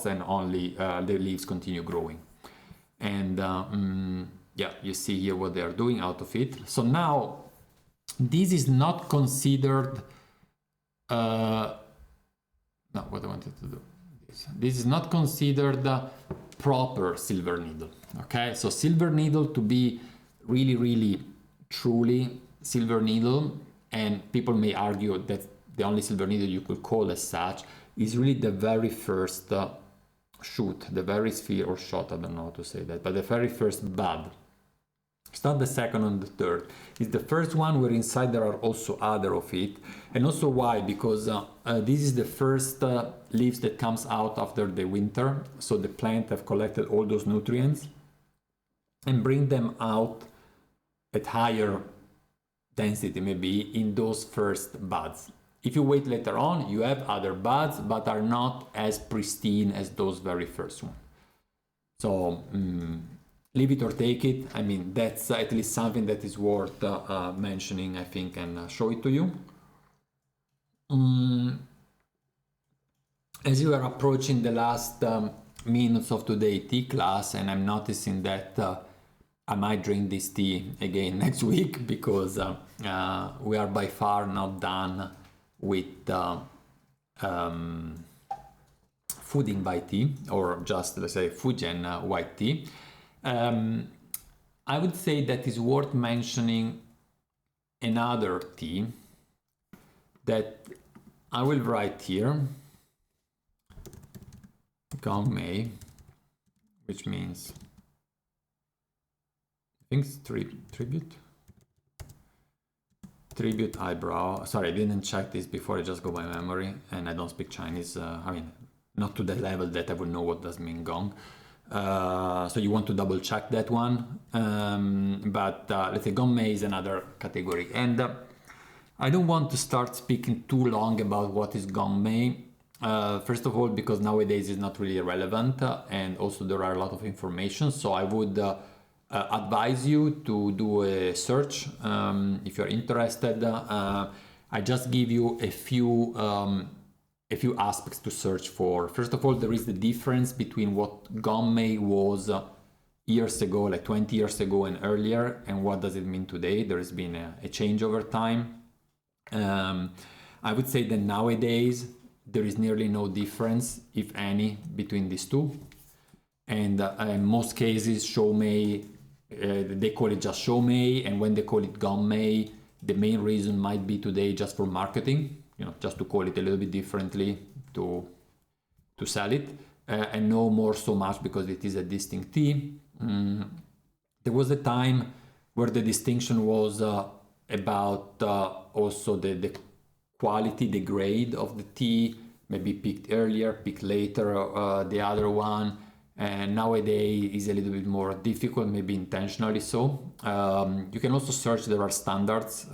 and only the leaves continue growing. And yeah, you see here what they are doing out of it. So now this is not considered no, what I wanted to do, this is not considered proper silver needle. Okay, so silver needle, to be really truly silver needle, and people may argue that the only silver needle you could call as such is really the very first shoot, the very sphere or shot, I don't know how to say that, but the very first bud. It's not the second and the third. It's the first one where inside there are also other of it. And also why? Because this is the first leaves that comes out after the winter. So the plant have collected all those nutrients and bring them out at higher density, maybe in those first buds. If you wait later on, you have other buds, but are not as pristine as those very first ones. So leave it or take it. I mean, that's at least something that is worth mentioning, I think, and show it to you. As you are approaching the last minutes of today's tea class, and I'm noticing that I might drink this tea again next week, because we are by far not done with fooding by tea, or just, let's say, Fujian white tea. I would say that is worth mentioning another tea that I will write here, Gongmei, which means, I think it's tribute eyebrow. Sorry, I didn't check this before, I just go by memory, and I don't speak Chinese. I mean, not to the level that I would know what does mean gong. So you want to double check that one. But let's say Gongmei is another category. And I don't want to start speaking too long about what is Gongmei. First of all, because nowadays it's not really relevant, and also there are a lot of information. So I would advise you to do a search if you're interested. I just give you a few aspects to search for. First of all, there is the difference between what Gongmei was years ago, like 20 years ago and earlier, and what does it mean today. There has been a change over time. I would say that nowadays there is nearly no difference, if any, between these two. And in most cases, Shoumei, they call it just Shoumei, and when they call it Gongmei, the main reason might be today just for marketing, you know, just to call it a little bit differently to sell it, and no more so much because it is a distinct tea. There was a time where the distinction was about also the quality, the grade of the tea, maybe picked earlier, picked later, the other one. And nowadays is a little bit more difficult, maybe intentionally so. You can also search, there are standards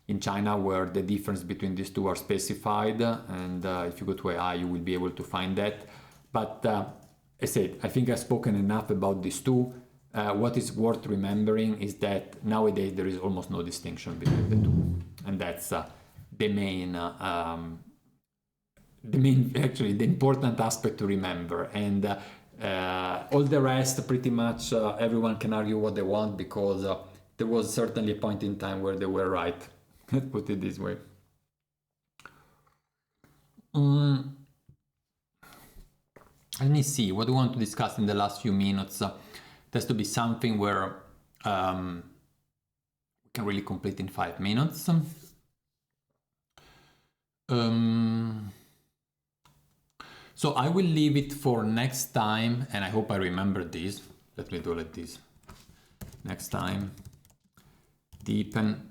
in China where the difference between these two are specified, and if you go to AI you will be able to find that. But I said, I think I've spoken enough about these two. What is worth remembering is that nowadays there is almost no distinction between the two, and that's the main actually the important aspect to remember. And All the rest, pretty much everyone can argue what they want, because there was certainly a point in time where they were right. Let's put it this way. Let me see, what do we want to discuss in the last few minutes? It has to be something where we can really complete in 5 minutes. So I will leave it for next time, and I hope I remember this. Let me do it like this. Next time, deepen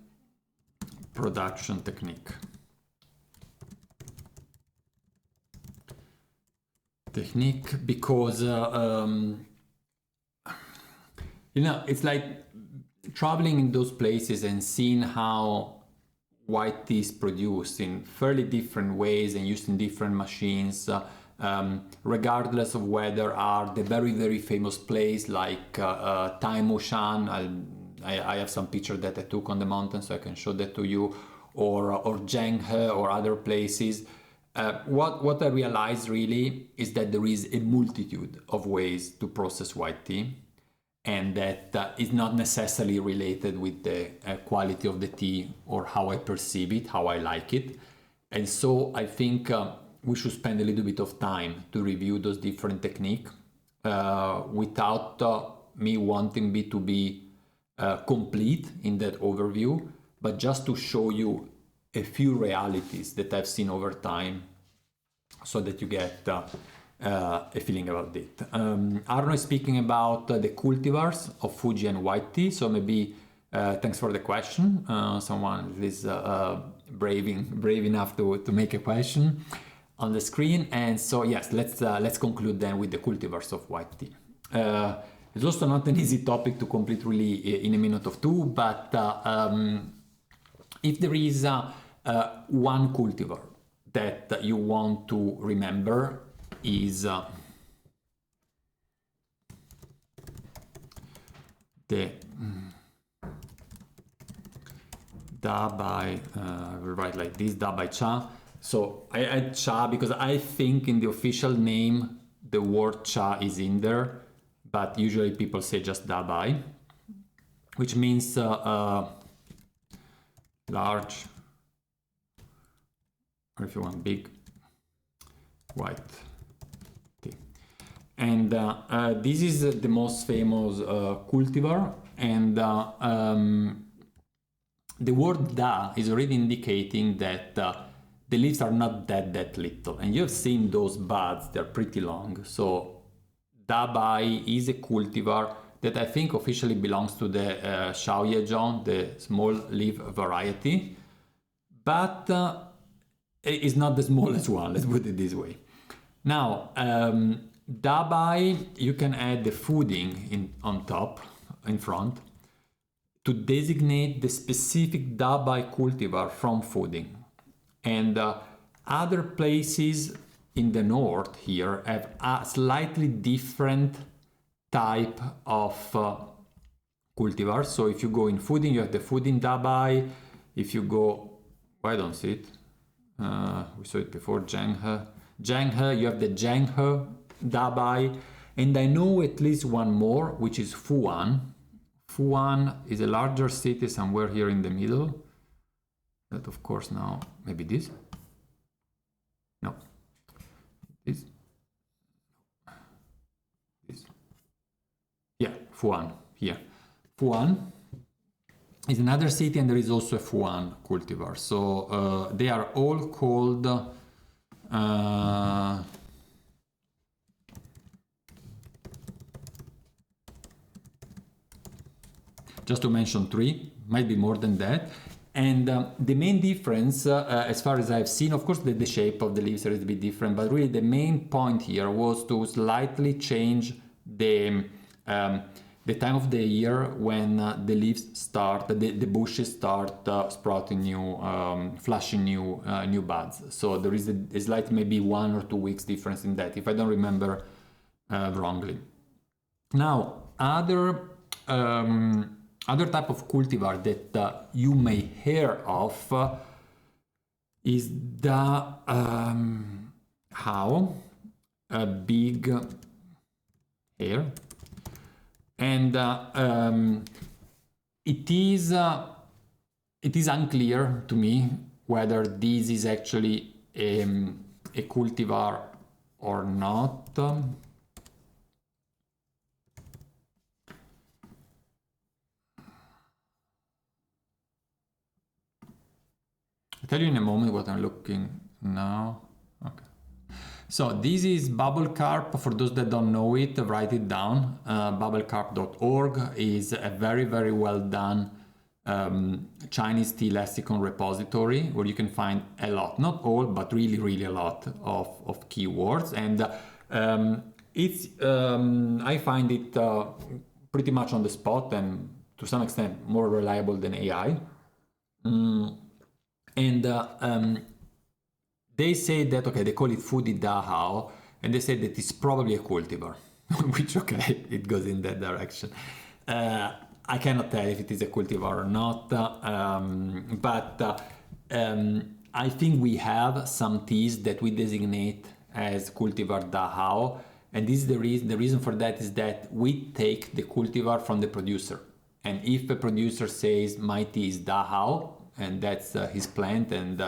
production technique. Because you know, it's like traveling in those places and seeing how white tea is produced in fairly different ways and used in different machines, regardless of whether are the very, very famous place like nannuoshan. I have some picture that I took on the mountain, so I can show that to you, or Zhenghe or other places. What I realized really is that there is a multitude of ways to process white tea, and that is not necessarily related with the quality of the tea or how I perceive it, how I like it. And so I think we should spend a little bit of time to review those different techniques without me wanting me to be complete in that overview, but just to show you a few realities that I've seen over time, so that you get a feeling about it. Arno is speaking about the cultivars of Fuji and white tea, so maybe thanks for the question. Someone is brave enough to make a question on the screen. And so yes, let's conclude then with the cultivars of white tea. It's also not an easy topic to complete really in a minute or two, but if there is one cultivar that you want to remember, is the Da Bai, I will write like this, Da Bai Cha. So I add Cha because I think in the official name the word Cha is in there, but usually people say just Da Bai, which means large, or if you want big, white tea. And this is the most famous cultivar, and the word Da is already indicating that the leaves are not that little, and you've seen those buds, they're pretty long. So Da Bai is a cultivar that I think officially belongs to the Shaoyezhong, the small leaf variety, but is not the smallest one, let's put it this way. Now, Da Bai, you can add the fooding on top, in front, to designate the specific Da Bai cultivar from fooding. And other places in the north here have a slightly different type of cultivar. So if you go in fooding, you have the fooding Da Bai. If you go, I don't see it. We saw it before, Zhenghe. You have the Zhenghe Da Bai. And I know at least one more, which is Fuan. Fuan is a larger city somewhere here in the middle. That of course now, maybe this? No. This? This? Yeah, Fuan, here. Fuan is another city, and there is also a Fuan cultivar. So they are all called just to mention 3, might be more than that. And the main difference, as far as I've seen, of course, the shape of the leaves is a bit different, but really the main point here was to slightly change the time of the year when the leaves start, the bushes start sprouting new, flashing new buds. So there is a slight, maybe 1 or 2 weeks difference in that, if I don't remember wrongly. Now, other type of cultivar that you may hear of is the big here. And it is unclear to me whether this is actually a cultivar or not. I'll tell you in a moment what I'm looking now. Okay. So this is bubble carp. For those that don't know it, write it down. Bubblecarp.org is a very, very well done Chinese tea lexicon repository where you can find a lot, not all, but really, really a lot of keywords. And I find it pretty much on the spot and to some extent more reliable than AI. And they say that, okay, they call it Fudi Dahao, and they say that it's probably a cultivar, which, okay, it goes in that direction. I cannot tell if it is a cultivar or not, but I think we have some teas that we designate as cultivar Dahao, and this is the reason for that is that we take the cultivar from the producer. And if a producer says my tea is Dahao, and that's his plant, and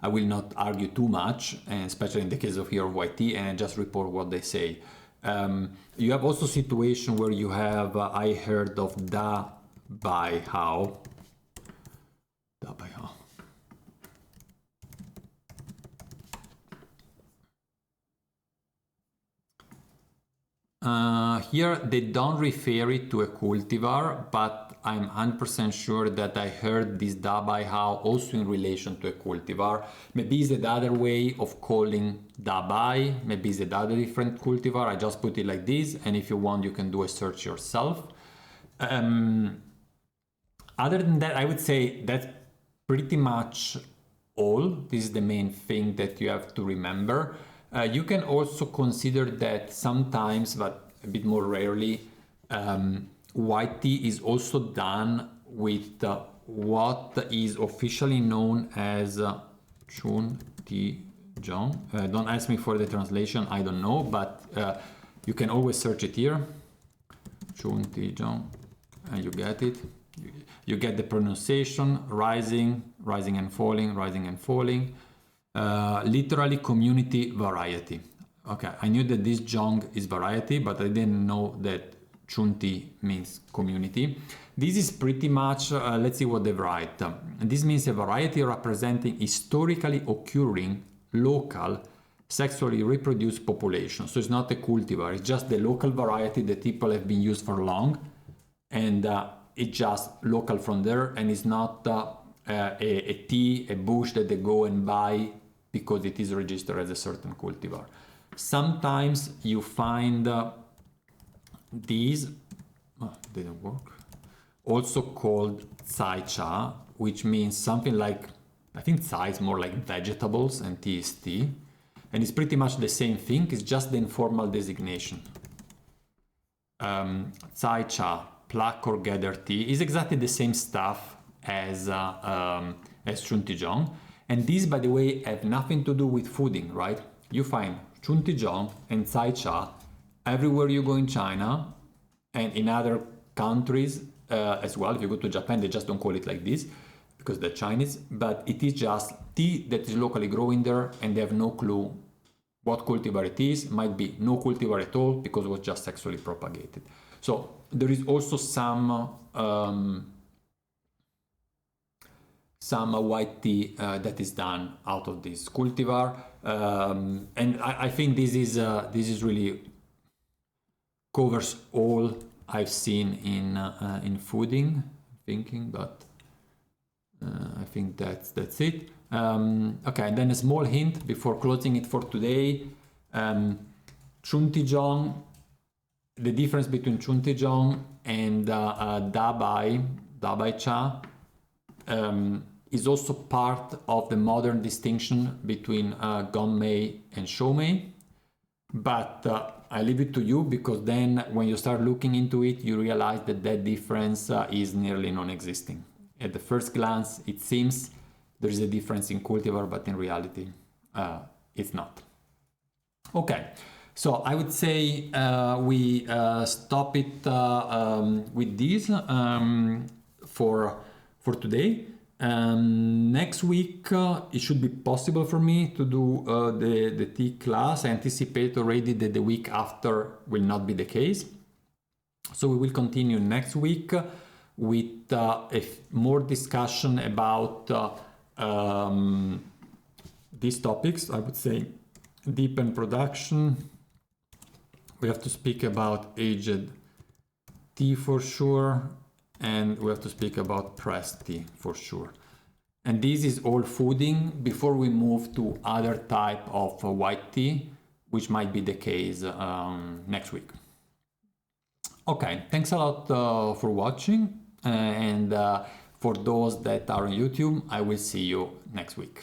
I will not argue too much, and especially in the case of here of white tea, and I just report what they say. You have also situation where you have, I heard of Da Bai Hao. Da Bai Hao. Here they don't refer it to a cultivar, but I'm 100% sure that I heard this Da Bai Hao also in relation to a cultivar. Maybe it's another way of calling Da Bai, maybe it's another different cultivar. I just put it like this, and if you want, you can do a search yourself. Other than that, I would say that's pretty much all. This is the main thing that you have to remember. You can also consider that sometimes, but a bit more rarely, white tea is also done with what is officially known as Chun Ti Zhong. Don't ask me for the translation, I don't know, but you can always search it here. Chun Ti Zhong, and you get it. You get the pronunciation, rising, rising and falling, rising and falling. Literally community variety. Okay, I knew that this Zhong is variety, but I didn't know that Chunti means community. This is pretty much, let's see what they write. This means a variety representing historically occurring local sexually reproduced population. So it's not a cultivar, it's just the local variety that people have been used for long, and it's just local from there, and it's not a tea, a bush that they go and buy because it is registered as a certain cultivar. Sometimes you find these, didn't work, also called Tsai Cha, which means something like, I think Tsai is more like vegetables and tea is tea. And it's pretty much the same thing, it's just the informal designation. Tsai Cha, pluck or gather tea, is exactly the same stuff as Chuntijong. And these, by the way, have nothing to do with fooding, right? You find Chuntijong and Tsai Cha everywhere you go in China and in other countries as well. If you go to Japan, they just don't call it like this because they're Chinese, but it is just tea that is locally growing there, and they have no clue what cultivar it is. Might be no cultivar at all because it was just sexually propagated. So there is also some white tea that is done out of this cultivar, and I think this is really covers all I've seen in fooding. Thinking, but I think that's it. Okay, and then a small hint before closing it for today. Chuntijong, the difference between Chuntijong and Dabai Cha is also part of the modern distinction between Gongmei and Shoumei. But I leave it to you, because then when you start looking into it, you realize that that difference is nearly non-existing. At the first glance, it seems there is a difference in cultivar, but in reality, it's not. Okay, So I would say we stop it with this for today. Next week it should be possible for me to do the T class. I anticipate already that the week after will not be the case. So we will continue next week with more discussion about these topics. I would say deepen production. We have to speak about aged tea for sure, and we have to speak about pressed tea for sure. And this is all fooding before we move to other type of white tea, which might be the case next week. Okay, thanks a lot for watching, and for those that are on YouTube, I will see you next week.